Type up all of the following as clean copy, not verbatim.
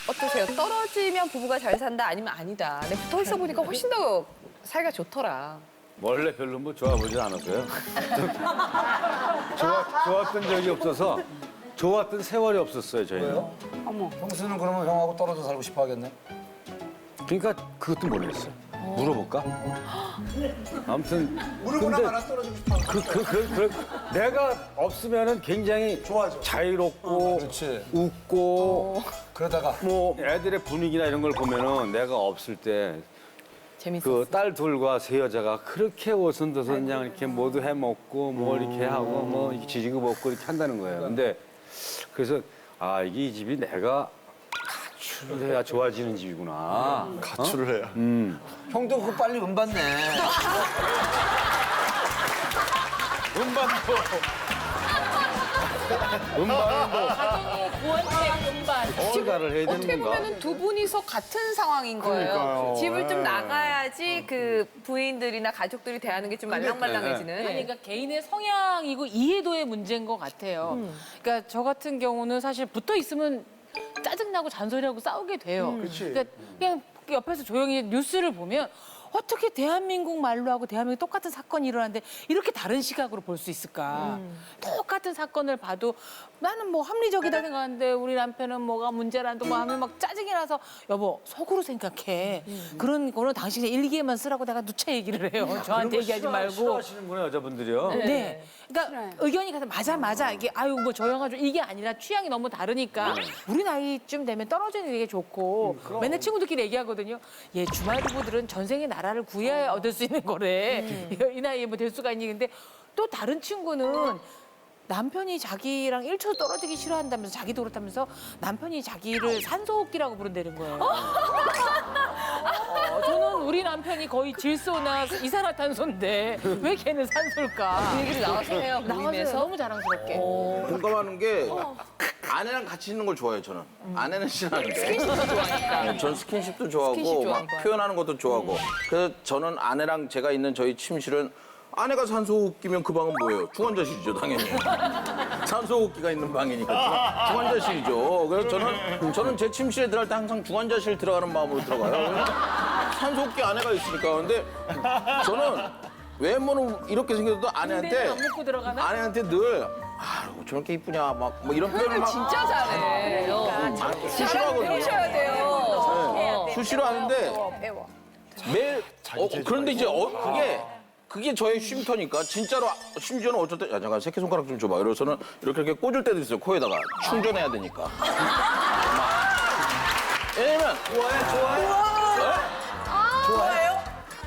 어떠세요? 떨어지면 부부가 잘 산다 아니면 아니다. 근데 붙어 있어 보니까 훨씬 더 사이가 좋더라. 원래 별로 뭐 좋아 보진 않았어요. 좋았던 적이 없어서 좋았던 세월이 없었어요, 저희는. 형수는 그러면 형하고 떨어져 살고 싶어 하겠네? 그러니까 그것도 모르겠어요. 물어볼까? 아무튼 물어보나 마나 떨어지고 싶어. 내가 없으면은 굉장히 좋아져. 자유롭고 그렇지. 웃고 그러다가 뭐 애들의 분위기나 이런 걸 보면은 내가 없을 때 재밌었어. 그 딸 둘과 세 여자가 그렇게 오순도순 그냥 이렇게 모두 해 먹고 뭐 이렇게 하고 뭐 이렇게 지지고 먹고 이렇게 한다는 거예요. 근데 그래서 아 이게 이 집이 내가 가출을 해야 좋아지는 집이구나. 가출을 해야. 형도 그 빨리 음반내. 음반도 가정의 구원책 음반. 시가를 해야 어떻게 되는 건가? 보면 두 분이서 같은 상황인 거예요. 그러니까요. 집을 좀 네. 나가야지 그 부인들이나 가족들이 대하는 게 좀 말랑말랑해지는. 아니, 그러니까 개인의 성향이고 이해도의 문제인 것 같아요. 그러니까 저 같은 경우는 사실 붙어 있으면 짜증나고 잔소리하고 싸우게 돼요. 그러니까 그냥 옆에서 조용히 뉴스를 보면 어떻게 대한민국 말로 하고 대한민국 똑같은 사건이 일어나는데 이렇게 다른 시각으로 볼 수 있을까? 똑같은 사건을 봐도 나는 뭐 합리적이다 생각하는데 우리 남편은 뭐가 문제라도 뭐 하면 막 짜증이 나서 여보 속으로 생각해. 그런 거는 당신의 일기에만 쓰라고 내가 누차 얘기를 해요. 저한테 얘기하지 말고. 싫어하시는구나 여자분들이요. 네. 그러니까 의견이 같아 맞아 이게 아유 뭐 조용하죠 이게 아니라 취향이 너무 다르니까 우리 나이쯤 되면 떨어지는 게 좋고 맨날 친구들끼리 얘기하거든요. 얘 주말 부부들은 전생의 나라를 구해야 얻을 수 있는 거래. 이 나이에 뭐 될 수가 있니? 근데 또 다른 친구는 남편이 자기랑 1초 떨어지기 싫어한다면서 자기도 그렇다면서 남편이 자기를 산소호흡기라고 부른다는 거예요. 저는 우리 남편이 거의 질소나 이산화탄소인데 왜 걔는 산소일까? 그 얘기를 나와서 해요. 나와서 모임에서. 너무 자랑스럽게. 공감하는 게 아내랑 같이 있는 걸 좋아해요, 저는. 아내는 싫어하는데. 스킨십도 좋아하니까. 네, 저는 스킨십도 좋아하고 스킨십 막 좋아하고. 표현하는 것도 좋아하고. 그래서 저는 아내랑 제가 있는 저희 침실은 아내가 산소호흡기면 그 방은 뭐예요? 중환자실이죠, 당연히. 산소호흡기가 있는 방이니까 중환자실이죠. 그래서 저는 제 침실에 들어갈 때 항상 중환자실 들어가는 마음으로 들어가요. 산소호흡기 아내가 있으니까. 근데 저는 외모는 이렇게 생겨도 아내한테 군대는 안 먹고 들어가나? 아내한테 늘 저렇게 이쁘냐 막 뭐 이런 표현을 표현을 막 진짜 잘해. 수시로하거든요. 배우셔야 돼요. 수시로 하는데 매일 그런데 이제 그게 저의 쉼터니까 진짜로 심지어는 어쩔 때 야 잠깐 새끼손가락 좀 줘봐 이러서는 이렇게 꽂을 때도 있어요 코에다가 충전해야 되니까 왜냐면 좋아해요?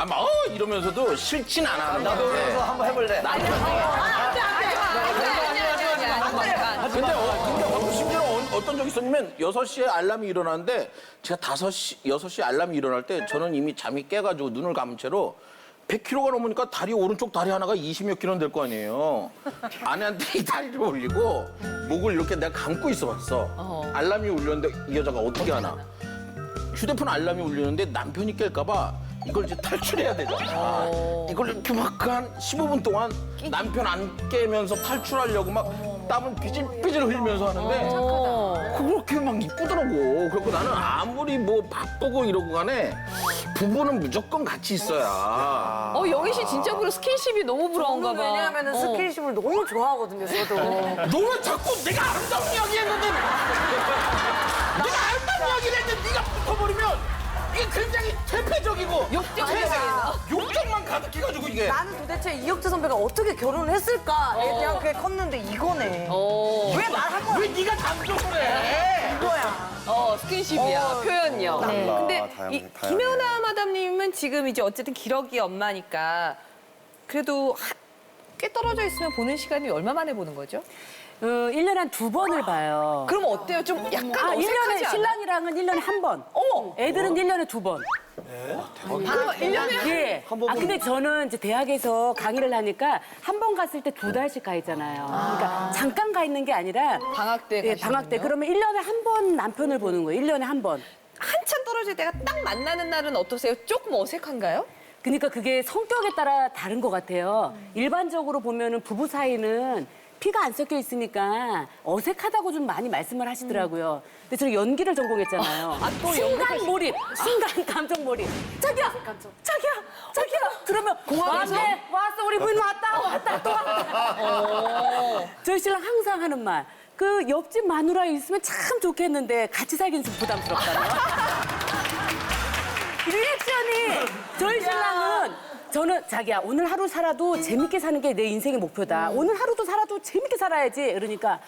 막 이러면서도 싫진 않아 나도 그래서 한번 해볼래. 근데 심지어 어떤 적이 있었냐면 6시에 알람이 일어나는데 제가 6시 알람이 일어날 때 저는 이미 잠이 깨가지고 눈을 감은 채로 100kg가 넘으니까 오른쪽 다리 하나가 20몇 킬로는 될 거 아니에요. 아내한테 이 다리를 올리고 목을 이렇게 내가 감고 있어 봤어. 알람이 울렸는데 이 여자가 어떻게 하나. 휴대폰 알람이 울리는데 남편이 깰까 봐 이걸 이제 탈출해야 되잖아. 이걸 이렇게 막 한 15분 동안 남편 안 깨면서 탈출하려고 막 땀을 삐질삐질 흘리면서 하는데 그렇게 막 이쁘더라고. 그래서 나는 아무리 뭐 바쁘고 이러고 간에 부부는 무조건 같이 있어야. 영희 씨 진짜 그래 스킨십이 너무 부러운가 봐. 왜냐하면 스킨십을 너무 좋아하거든요, 저도. 너 왜 자꾸 내가 아름다운 이야기 했는데 내가 아름다운 이야기를 했는데 네가 붙어버리면 이게 굉장히 퇴폐적이고 욕정만 가득해가지고 이게 나는 도대체 이혁재 선배가 어떻게 결혼을 했을까에 대한 그게 컸는데 이거네. 왜 말 한 번 왜 네가 단종을 해? 이거야. 스킨십이야, 표현력. 근데 이 다양해. 김연아 마담님은 지금 이제 어쨌든 기러기 엄마니까 그래도 꽤 떨어져 있으면 보는 시간이 얼마 만에 보는 거죠? 1년에 한 2번을 봐요. 그럼 어때요? 좀 약간 어색하지 1년에 않아? 신랑이랑은 1년에 한 번. 어머! 애들은 1년에 2번. 그럼 1년에 예. 근데 저는 이제 대학에서 강의를 하니까 한 번 갔을 때 2달씩 가 있잖아요. 그러니까 잠깐 가 있는 게 아니라 방학 때 예, 방학 때 가시는군요. 그러면 1년에 한 번 남편을 보는 거예요. 1년에 한 번. 한참 떨어질 때가 딱 만나는 날은 어떠세요? 조금 어색한가요? 그러니까 그게 성격에 따라 다른 것 같아요. 일반적으로 보면은 부부 사이는 피가 안 섞여 있으니까 어색하다고 좀 많이 말씀을 하시더라고요. 근데 저는 연기를 전공했잖아요. 순간 몰입, 순간 감정 몰입. 자기야, 자기야. 그러면 왔어, 우리 부인 왔다, 또 왔다. 저희 신랑 항상 하는 말. 그 옆집 마누라 있으면 참 좋겠는데 같이 살기는 좀 부담스럽다고요. 리액션이 저희 신랑은 저는 자기야 오늘 하루 살아도 재밌게 사는 게 내 인생의 목표다. 오늘 하루도 살아도 재밌게 살아야지. 그러니까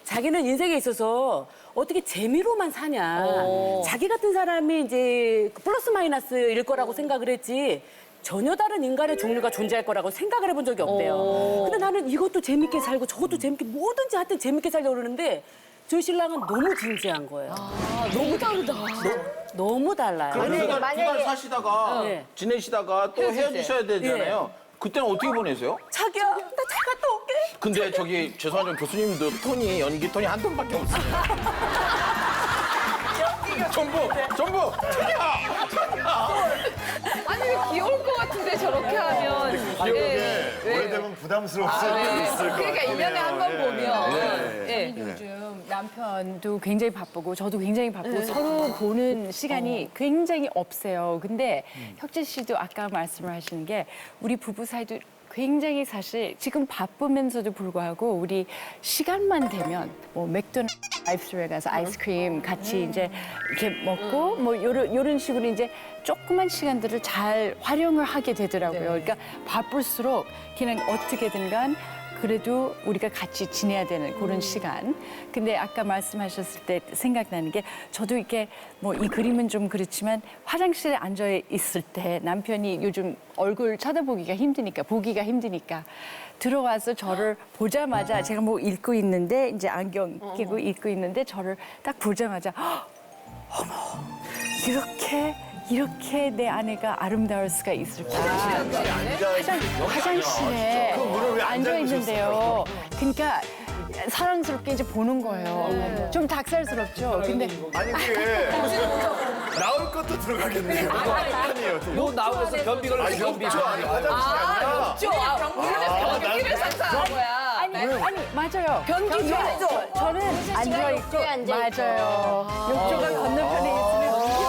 자기는 인생에 있어서 어떻게 재미로만 사냐. 자기 같은 사람이 이제 플러스 마이너스일 거라고 생각을 했지. 전혀 다른 인간의 종류가 존재할 거라고 생각을 해본 적이 없대요. 근데 나는 이것도 재밌게 살고 저것도 재밌게 뭐든지 하여튼 재밌게 살려고 그러는데 저희 신랑은 너무 진지한 거예요. 너무 다르다. 너무 달라요. 그러면 두 달 사시다가 네. 지내시다가 또 헤어지셔야 되잖아요. 그때는 어떻게 보내세요? 자기야, 나 잘 갔다 올게. 근데 저기 죄송하지만 교수님도 톤이 연기 톤이 한 톤밖에 없어요. 전부 아니 왜 귀여울 것 같은데 저렇게 하면. 예. 오래되면 부담스러울 수 네. 있을 것 그러니까 같아요. 1년에 한 번 보면. 예. 요즘 남편도 굉장히 바쁘고 저도 굉장히 바쁘고 서로 보는 시간이 굉장히 없어요. 근데 혁재 씨도 아까 말씀을 하시는 게 우리 부부 사이도 굉장히 사실 지금 바쁘면서도 불구하고 우리 시간만 되면 뭐 맥도날드 드라이브스루에 가서 아이스크림 같이 이제 이렇게 먹고 뭐 요런 식으로 이제 조그만 시간들을 잘 활용을 하게 되더라고요. 그러니까 바쁠수록 그냥 어떻게든 간 그래도 우리가 같이 지내야 되는 그런 시간. 근데 아까 말씀하셨을 때 생각나는 게 저도 이렇게 뭐 이 그림은 좀 그렇지만 화장실에 앉아 있을 때 남편이 요즘 얼굴 쳐다보기가 힘드니까 보기가 힘드니까 들어와서 저를 보자마자 제가 뭐 읽고 있는데 이제 안경 끼고 읽고 있는데 저를 딱 보자마자 어머 이렇게 내 아내가 아름다울 수가 있을까? 화장실에 앉아 있는데요. 그러니까 사랑스럽게 이제 보는 거예요. 좀 닭살스럽죠. 근데 아니 그게 나올 것도 들어가겠네요. 아니에요. 너 나오면서 변비 걸려서 변비. 화장실이 아니라 변기를 상상한 거야. 아니 맞아요. 변기 저는 앉아 있고 맞아요. 욕조가 건너편에 있으면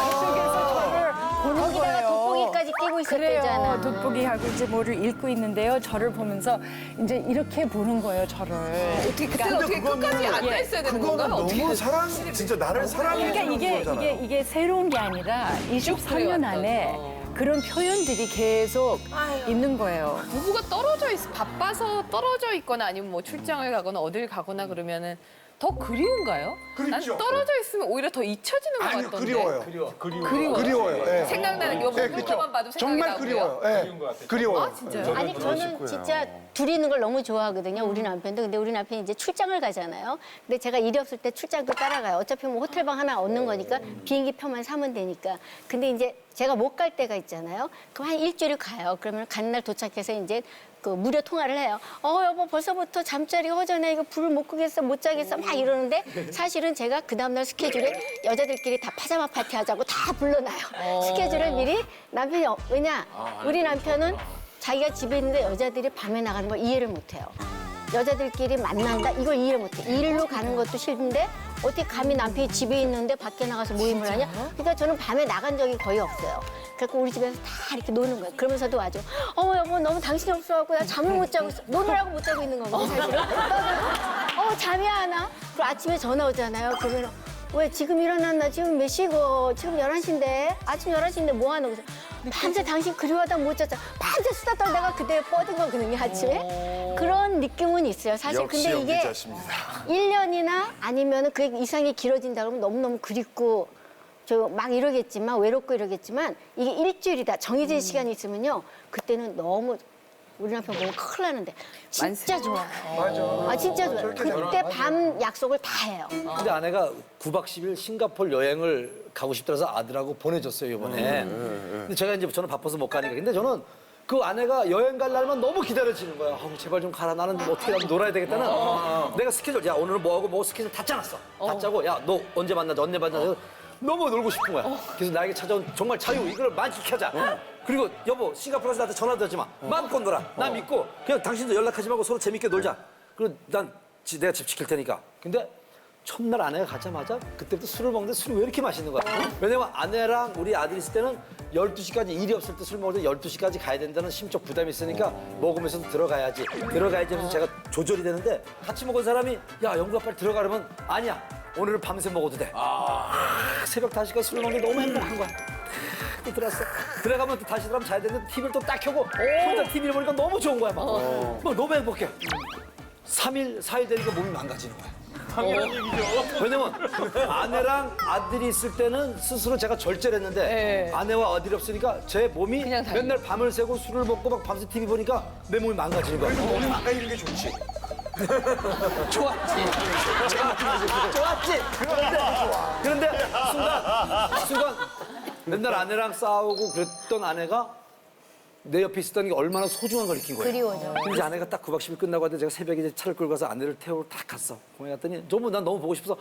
이쪽에서 저를 보는 거예요. 돋보기까지 끼고 그래요. 있었대잖아. 돋보기하고 이제 뭐를 읽고 있는데요. 저를 보면서 이제 이렇게 보는 거예요. 저를. 어떻게 그때는 어떻게 끝까지 앉아 있어야 되는 건가? 그거는 어떻게? 너무 사랑, 진짜 나를 사랑해 그러니까 주는 거잖아요. 이게 새로운 게 아니라 24년 안에 그런 표현들이 계속 있는 거예요. 부부가 떨어져 있어 바빠서 떨어져 있거나 아니면 뭐 출장을 가거나 어딜 가거나 그러면은 더 그리운가요? 난 그립죠. 떨어져 있으면 오히려 더 잊혀지는 것 아니 같던데. 그리워요. 그리워요. 그리워요. 예. 생각나는 게 예, 목표만 봐도 생각이 정말 나고요. 그리워요. 예. 그리워요. 진짜요? 아니 저는 진짜 둘이 있는 걸 너무 좋아하거든요. 우리 남편도. 근데 우리 남편이 이제 출장을 가잖아요. 근데 제가 일이 없을 때 출장도 따라가요. 어차피 뭐 호텔방 하나 얻는 거니까 비행기 표만 사면 되니까. 근데 이제 제가 못 갈 때가 있잖아요. 그럼 한 일주일 가요. 그러면 간 날 도착해서 이제 그 무료 통화를 해요. 여보 벌써부터 잠자리가 허전해. 이거 불을 못 끄겠어. 못 자겠어. 막 이러는데 사실은 제가 그 다음날 스케줄에 여자들끼리 다 파자마 파티 하자고 다 불러놔요. 스케줄을 미리 남편이 왜냐 우리 남편은 자기가 집에 있는데 여자들이 밤에 나가는 걸 이해를 못해요. 여자들끼리 만난다 이걸 이해를 못해. 일로 가는 것도 싫은데 어떻게 감히 남편이 집에 있는데 밖에 나가서 모임을 하냐? 그러니까 저는 밤에 나간 적이 거의 없어요. 그래서 우리 집에서 다 이렇게 노는 거예요. 그러면서도 아주 여보 너무 당신이 없어갖고 나 잠을 못 자고 있어. 노느라고 못 자고 있는 거거든요 사실은. 잠이 안 와? 그리고 아침에 전화 오잖아요. 그러면 왜 지금 일어났나? 지금 몇 시고? 지금 11시인데? 아침 11시인데 뭐 하는 거죠? 밤새 당신 그리워하다 못 잤잖아. 밤새 수다 떨다가 그때 뻗은 거거든요, 아침에. 그런 느낌은 있어요. 사실 역시 근데 이게 연기자십니다. 1년이나 아니면 그 이상이 길어진다 그러면 너무너무 그립고 저 막 이러겠지만 외롭고 이러겠지만 이게 일주일이다. 정해진 시간이 있으면요. 그때는 너무 우리 남편 보면 큰일 나는데 진짜 좋아. 맞아. 진짜 좋아. 그때 밤 약속을 다 해요. 근데 아내가 9박 10일 싱가포르 여행을 가고 싶다해서 아들하고 보내줬어요 이번에. 근데 제가 이제 저는 바빠서 못 가니까. 근데 저는 그 아내가 여행 갈 날만 너무 기다려지는 거야. 제발 좀 가라. 나는 뭐 어떻게라도 놀아야 되겠다는. 내가 스케줄 야 오늘은 뭐하고 뭐 스케줄 다 짜놨어. 다 짜고 야 너 언제 만나자 언제 만나자. 너무 놀고 싶은 거야. 그래서 나에게 찾아온 정말 자유 이걸 만끽하자. 그리고 여보 싱가포르에서 나한테 전화도 하지 마. 마음껏 놀아. 나 믿고 그냥 당신도 연락하지 말고 서로 재밌게 놀자. 그리고 내가 집 지킬 테니까. 근데 첫날 아내가 가자마자 그때부터 술을 먹는데 술이 왜 이렇게 맛있는 거야? 왜냐면 아내랑 우리 아들이 있을 때는 12시까지 일이 없을 때 술 먹을 때 12시까지 가야 된다는 심적 부담이 있으니까 먹으면서도 들어가야지 하면서 제가 조절이 되는데 같이 먹은 사람이 야 영구야 빨리 들어가려면 아니야 오늘은 밤새 먹어도 돼. 새벽 5시까지 술 먹는 게 너무 행복한 거야. 또 들어왔어. 들어가면 또 다시 들어가면 자야 되는데 TV를 또 딱 켜고 혼자 TV를 보니까 너무 좋은 거야 막 너무 행복해. 3일, 4일 되니까 몸이 망가지는 거야. 당연한 얘기죠. 왜냐면 아내랑 아들이 있을 때는 스스로 제가 절제를 했는데 아내와 아들이 없으니까 제 몸이 그냥 달려. 맨날 밤을 새고 술을 먹고 막 밤새 TV 보니까 내 몸이 망가지는 거야. 몸이 망가지는 게 좋지. 좋았지. 그런데 순간 맨날 아내랑 싸우고 그랬던 아내가 내 옆에 있었던 게 얼마나 소중한 걸 느낀 거예요. 그리워져. 근데 이제 아내가 딱 9박 10일 끝나고 왔는데 제가 새벽에 이제 차를 끌고 가서 아내를 태우러 딱 갔어. 공항에 갔더니 난 너무 보고 싶어서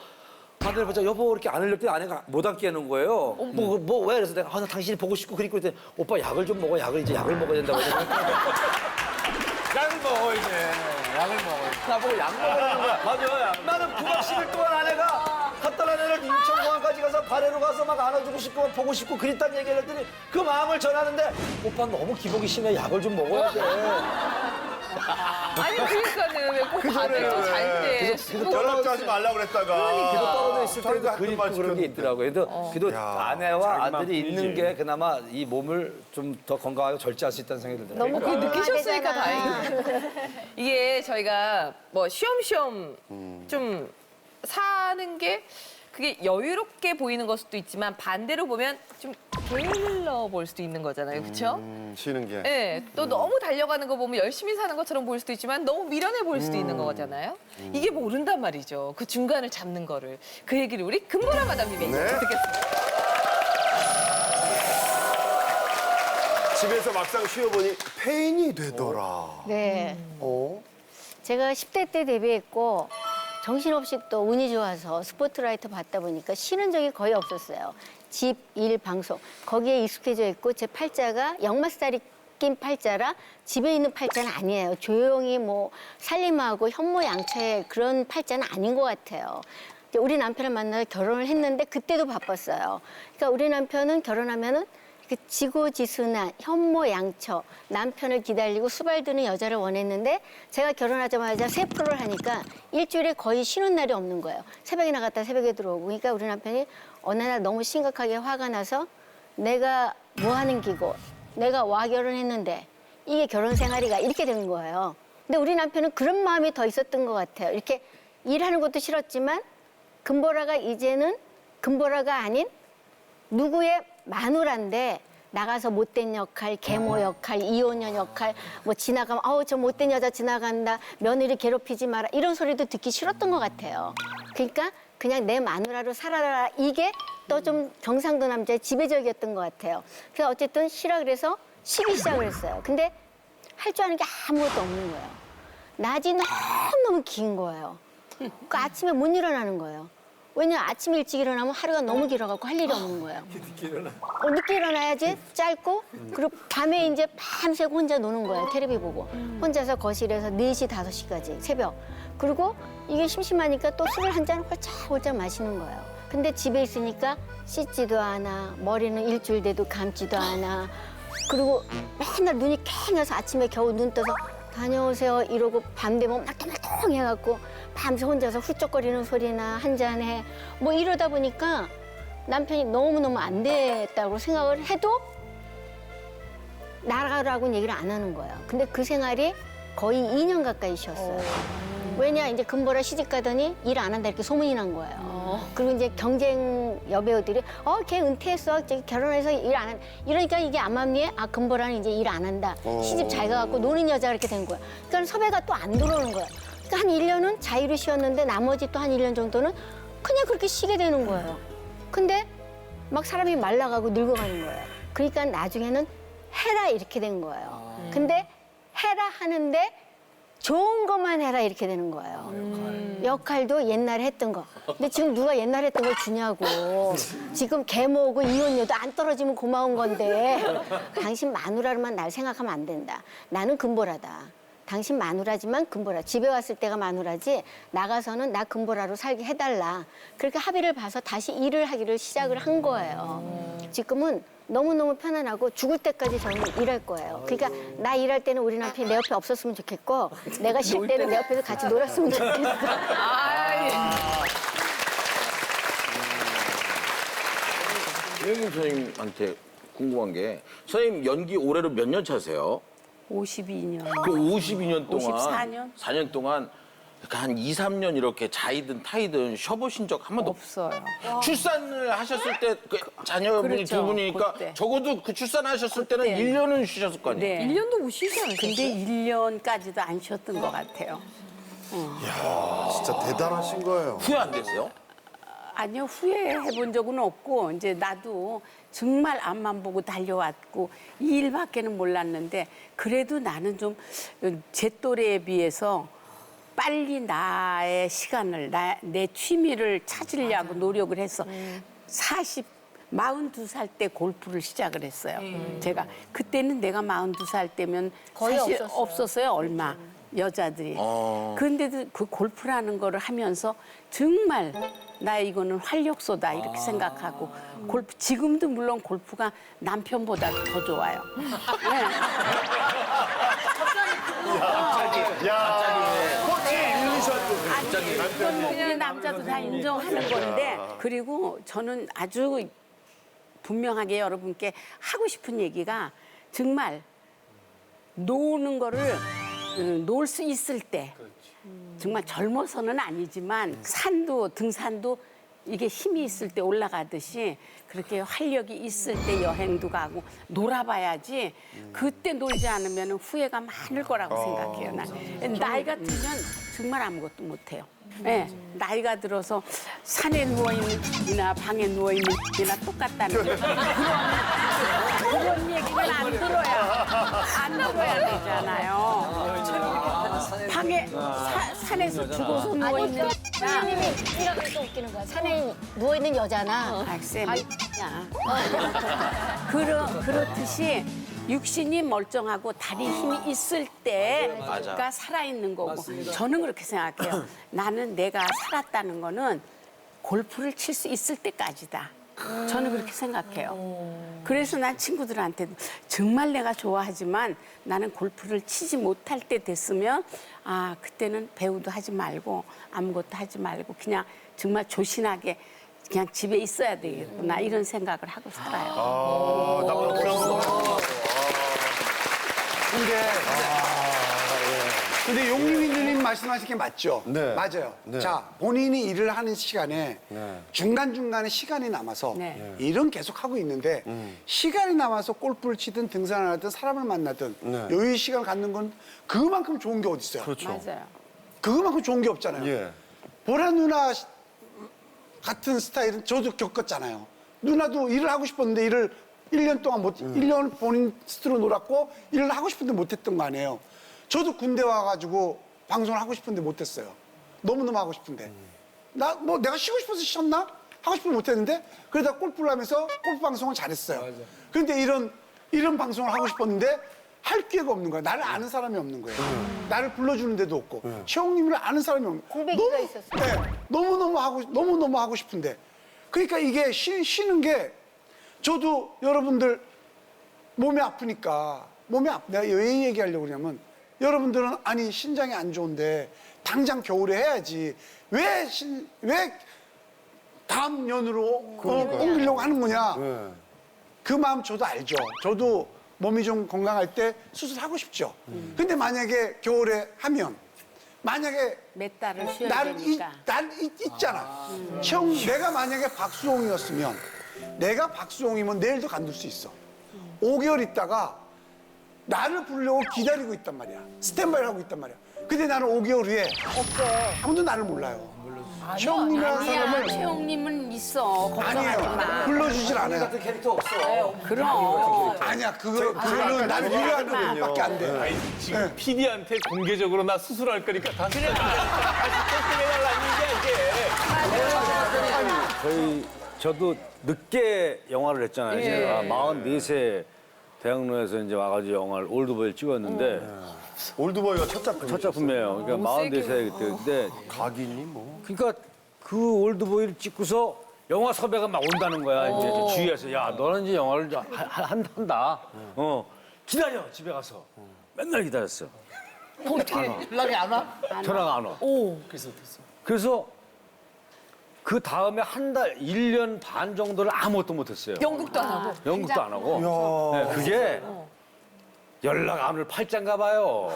아내를 보자 여보 이렇게 안을 열더니 아내가 못 앉게 해놓은 거예요. 뭐 왜? 그래서 내가 나 당신이 보고 싶고 그랬고 그랬더니 오빠 약을 좀 먹어. 이제 약을 먹어야 된다고. 약을 먹어 이제. 약을 먹어. 나보고 약 먹으라는 거야. 맞아. 나는 9박 10일 동안 아내가 갔던 아내를 인천공항까지 가서 발에로 가서 막 안아주고 싶고 보고 싶고 그랬다는 얘기를 했더니 그 마음을 전하는데 오빠 너무 기복이 심해. 약을 좀 먹어야 돼. 아니 그러니까는 왜 꼭 밤에 또잘 때. 연락도 하지 말라 그랬다가. 그래도 떨어져 있을 저희도 때도 한두 그립고 말 그런 게 지켰는데. 있더라고요. 그래도 야, 아내와 자기만 아들이 있는 뿐이지. 게 그나마 이 몸을 좀 더 건강하게 절제할 수 있다는 생각이 들더라고요. 너무 느끼셨으니까 건강하대잖아. 다행이에요. 이게 저희가 뭐 쉬엄쉬엄 좀 사는 게 그게 여유롭게 보이는 걸 수도 있지만 반대로 보면 좀 게을러 볼 수도 있는 거잖아요. 그렇죠? 쉬는 게. 네, 또 너무 달려가는 거 보면 열심히 사는 것처럼 보일 수도 있지만 너무 미련해 보일 수도 있는 거잖아요. 이게 모른단 말이죠. 그 중간을 잡는 거를. 그 얘기를 우리 금보라 마담님이 네. 듣겠습니다. 집에서 막상 쉬어보니 페인이 되더라. 네. 어? 제가 10대 때 데뷔했고 정신없이 또 운이 좋아서 스포트라이트 받다 보니까 쉬는 적이 거의 없었어요. 집, 일, 방송 거기에 익숙해져 있고 제 팔자가 역마살이 낀 팔자라 집에 있는 팔자는 아니에요. 조용히 뭐 살림하고 현모양처의 그런 팔자는 아닌 것 같아요. 이제 우리 남편을 만나서 결혼을 했는데 그때도 바빴어요. 그러니까 우리 남편은 결혼하면은 이렇게 지고지순한 현모양처 남편을 기다리고 수발드는 여자를 원했는데 제가 결혼하자마자 세프를 하니까 일주일에 거의 쉬는 날이 없는 거예요. 새벽에 나갔다 새벽에 들어오고. 그러니까 우리 남편이 어느 날 너무 심각하게 화가 나서 내가 뭐 하는 기고 내가 와 결혼했는데 이게 결혼 생활이가 이렇게 된 거예요. 근데 우리 남편은 그런 마음이 더 있었던 것 같아요. 이렇게 일하는 것도 싫었지만 금보라가 이제는 금보라가 아닌 누구의 마누라인데 나가서 못된 역할, 계모 역할, 이혼녀 역할, 뭐 지나가면 아우 저 못된 여자 지나간다, 며느리 괴롭히지 마라 이런 소리도 듣기 싫었던 것 같아요. 그러니까 그냥 내 마누라로 살아라 이게 또 좀 경상도 남자의 지배적이었던 것 같아요. 그래서 어쨌든 쉬라 그래서 쉬기 시작을 했어요. 근데 할 줄 아는 게 아무것도 없는 거예요. 낮이 너무너무 긴 거예요. 그 아침에 못 일어나는 거예요. 왜냐면 아침 일찍 일어나면 하루가 너무 길어갖고 할 일이 없는 거예요. 늦게 일어나야지 짧고 그리고 밤에 이제 밤새고 혼자 노는 거예요. 텔레비 보고. 혼자서 거실에서 4시, 5시까지 새벽. 그리고 이게 심심하니까 또 술을 한 잔 홀짝홀짝 마시는 거예요. 근데 집에 있으니까 씻지도 않아. 머리는 일주일 돼도 감지도 않아. 그리고 맨날 눈이 캥해서 아침에 겨우 눈 떠서 다녀오세요 이러고 밤 되면 말똥말똥 해갖고 밤새 혼자서 훌쩍거리는 소리나 한잔해 뭐 이러다 보니까 남편이 너무너무 안 됐다고 생각을 해도 나가라고는 얘기를 안 하는 거예요. 근데 그 생활이 거의 2년 가까이 쉬었어요. 왜냐 이제 금보라 시집 가더니 일 안 한다 이렇게 소문이 난 거예요. 그리고 이제 경쟁 여배우들이 걔 은퇴했어 결혼해서 일 안 한다 이러니까 이게 암암리에 금보라는 이제 일 안 한다 시집 잘 가갖고 노는 여자 이렇게 된 거야. 그러니까 섭외가 또 안 들어오는 거야. 그러니까 한 1년은 자유를 쉬었는데 나머지 또 한 1년 정도는 그냥 그렇게 쉬게 되는 거예요. 근데 막 사람이 말라가고 늙어가는 거예요. 그러니까 나중에는 해라 이렇게 된 거예요. 근데 해라 하는데 좋은 것만 해라 이렇게 되는 거예요. 역할도 옛날에 했던 거. 근데 지금 누가 옛날에 했던 걸 주냐고. 지금 계모고 이혼녀도 안 떨어지면 고마운 건데 당신 마누라로만 날 생각하면 안 된다. 나는 금보라다. 당신 마누라지만 금보라. 집에 왔을 때가 마누라지 나가서는 나 금보라로 살게 해달라. 그렇게 합의를 봐서 다시 일을 하기를 시작을 한 거예요. 지금은 너무너무 편안하고 죽을 때까지 저는 일할 거예요. 그러니까 나 일할 때는 우리 남편이 내 옆에 없었으면 좋겠고 내가 쉴 때는 내 옆에서 같이 놀았으면 좋겠어. 유영임 선생님한테 궁금한 게 선생님 연기 올해로 몇 년 차세요? 52년. 그 52년 동안 54년? 4년 동안 한 2, 3년 이렇게 자이든 타이든 쉬어보신 적 한 번도 없어요. 출산을 하셨을 때 그 자녀분이 그렇죠, 두 분이니까 그때. 적어도 그 출산하셨을 때는 그때. 1년은 쉬셨을 거 아니에요? 네. 1년도 못 쉬지 않으셨어요? 근데 1년까지도 안 쉬었던 것 같아요. 진짜 대단하신 거예요. 후회 안 되세요? 아니요, 후회해 본 적은 없고, 이제 나도 정말 앞만 보고 달려왔고, 이 일밖에는 몰랐는데, 그래도 나는 좀 제 또래에 비해서 빨리 나의 시간을, 내 취미를 찾으려고 노력을 했어. 42살 때 골프를 시작을 했어요. 제가. 그때는 내가 42살 때면 거의 사실 없었어요. 없었어요, 얼마. 여자들이. 그런데도 그 골프라는 거를 하면서 정말 나 이거는 활력소다 이렇게 생각하고 골프 지금도 물론 골프가 남편보다 더 좋아요. 네. 이건 뭐 우리 남자도 다 인정하는 건데 그리고 저는 아주 분명하게 여러분께 하고 싶은 얘기가 정말 노는 거를 놀 수 있을 때 정말 젊어서는 아니지만 산도 등산도 이게 힘이 있을 때 올라가듯이 그렇게 활력이 있을 때 여행도 가고 놀아봐야지 그때 놀지 않으면 후회가 많을 거라고 생각해요. 난. 나이가 들면 정말 아무것도 못해요. 네, 나이가 들어서 산에 누워있는 이나 방에 누워있는 이나 똑같다는 그런 얘기는 안 들어야 되잖아요. 방에 산에서 죽어서 누워있는 선생님이 네가 그렇게 웃기는 거야. 산에 누워있는 여자나 쌤, 야. 그렇듯이 육신이 멀쩡하고 다리 힘이 있을 때가 살아있는 거고 저는 그렇게 생각해요. 나는 내가 살았다는 거는 골프를 칠 수 있을 때까지다. 저는 그렇게 생각해요. 그래서 난 친구들한테도 정말 내가 좋아하지만 나는 골프를 치지 못할 때 됐으면 아 그때는 배우도 하지 말고 아무것도 하지 말고 그냥 정말 조신하게 그냥 집에 있어야 되겠구나 이런 생각을 하고 살아요. 나 박수. 근데 용림이님 말씀하신 게 맞죠? 네. 맞아요. 네. 자, 본인이 일을 하는 시간에 네. 중간중간에 시간이 남아서 네. 일은 계속 하고 있는데 시간이 남아서 골프를 치든 등산을 하든 사람을 만나든 네. 여유 시간을 갖는 건 그만큼 좋은 게 어디 있어요? 그렇죠. 맞아요. 그만큼 좋은 게 없잖아요. 예. 보라 누나 같은 스타일은 저도 겪었잖아요. 누나도 일을 하고 싶었는데 일을 1년 동안 1년 본인 스스로 놀았고 일을 하고 싶은데 못했던 거 아니에요. 저도 군대 와가지고 방송을 하고 싶은데 못했어요. 너무너무 하고 싶은데. 내가 쉬고 싶어서 쉬었나? 하고 싶어서 못했는데 그러다 골프를 하면서 골프 방송을 잘했어요. 그런데 이런 방송을 하고 싶었는데 할 기회가 없는 거야. 나를 아는 사람이 없는 거예요. 나를 불러주는 데도 없고 최홍님을 아는 사람이 없는 거예요. 공백기가 있었어요. 네, 너무너무 하고 싶은데 그러니까 이게 쉬는 게 저도 여러분들 몸이 아프니까 내가 왜 얘기하려고 그러냐면 여러분들은 아니 신장이 안 좋은데 당장 겨울에 해야지 왜 다음 년으로 옮기려고 하는 거냐 그 마음 저도 알죠. 저도 몸이 좀 건강할 때 수술하고 싶죠. 근데 만약에 겨울에 하면 만약에 몇 달을 쉬어야 되니까. 있잖아. 내가 만약에 박수홍이었으면 내가 박수홍이면 내일도 간둘 수 있어. 5개월 있다가 나를 부르려고 기다리고 있단 말이야. 스탠바이를 하고 있단 말이야. 근데 나는 5개월 후에 없어. 아무도 나를 몰라요. 최홍님이라는 사람을 최홍님은 있어. 걱정하지 마. 아니에요. 불러주질 않아요. 같은 캐릭터 없어. 그럼. 아니야. 그거는 나를 위로하는 것밖에 안 돼. 지금 PD한테 공개적으로 나 수술할 거니까 다시 저도 늦게 영화를 했잖아요. 제가 44세 대학로에서 이제 와가지고 영화를 올드보이를 찍었는데 올드보이가 첫 작품. 첫 작품이에요. 그러니까 44살 그때. 근데 각인이 뭐. 그러니까 그 올드보이를 찍고서 영화 섭외가 막 온다는 거야. 이제 주위에서 야 너는 이제 영화를 한다. 기다려 집에 가서 맨날 기다렸어. 어떻게 연락이 안 와? 전화가 안 와. 그래서 어땠어? 그래서 그 다음에 한 달, 1년 반 정도를 아무것도 못했어요. 연극도 안 하고. 연극도 안 하고. 네, 그게 연락 안 올 팔짱가 봐요.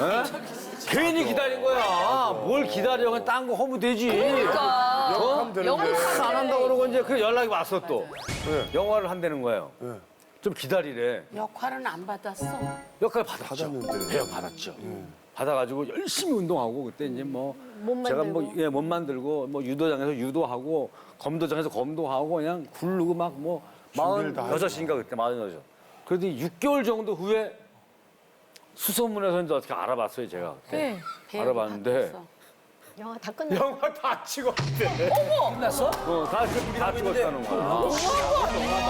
네? 괜히 기다린 거야. 뭘 기다려. 그냥 딴 거 하면 되지. 그러니까. 연극 안 한다고 그러고 이제 그 연락이 왔어 또. 영화를 한다는 거예요. 좀 기다리래. 역할은 안 받았어. 역할 받았죠. 받았는데. 배역 받았죠. 받아가지고 열심히 운동하고 그때 이제 뭐 제가 못 만들고 뭐 유도장에서 유도하고 검도장에서 검도하고 그냥 굴르고 막 뭐 준비를 다 46인가 그때 46. 그래도 6개월 정도 후에 수소문에서 이제 어떻게 알아봤어요 제가. 그때. 알아봤는데 영화 다 끝났어. 영화 다 찍었대. 끝났어? 다 찍었다는 거야.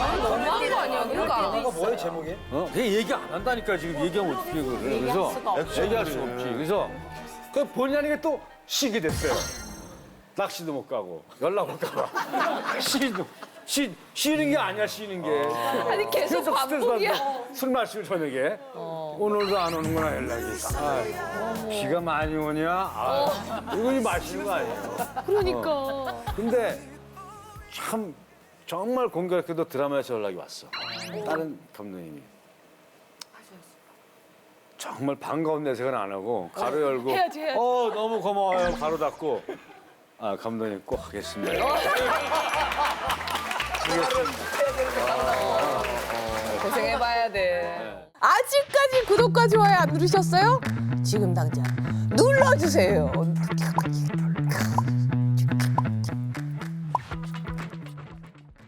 너무한 거 아니야, 그러니까. 영화가 뭐예요 제목이? 걔 얘기 안 한다니까 지금 얘기하면 어떻게 그래. 그래서 얘기할 수 없지. 그래서 그 본의 아니게 또 쉬게 됐어요. 낚시도 못 가고 연락 올까 봐. 쉬는 게 아니야 쉬는 게. 아니, 계속 반복이야. 술 마시고 저녁에 오늘도 안 오는구나 연락이. 비가 많이 오냐? 이거 마시는 거 아니에요. 그러니까. 근데 참 정말 공교롭게도 드라마에서 연락이 왔어. 다른 감독님이. 정말 반가운 내색은 안 하고 가로 열고 해야지. 너무 고마워요 가로 닫고 감독님 꼭 하겠습니다. 고생해봐야 돼. 아직까지 구독과 좋아요 안 누르셨어요? 지금 당장 눌러주세요.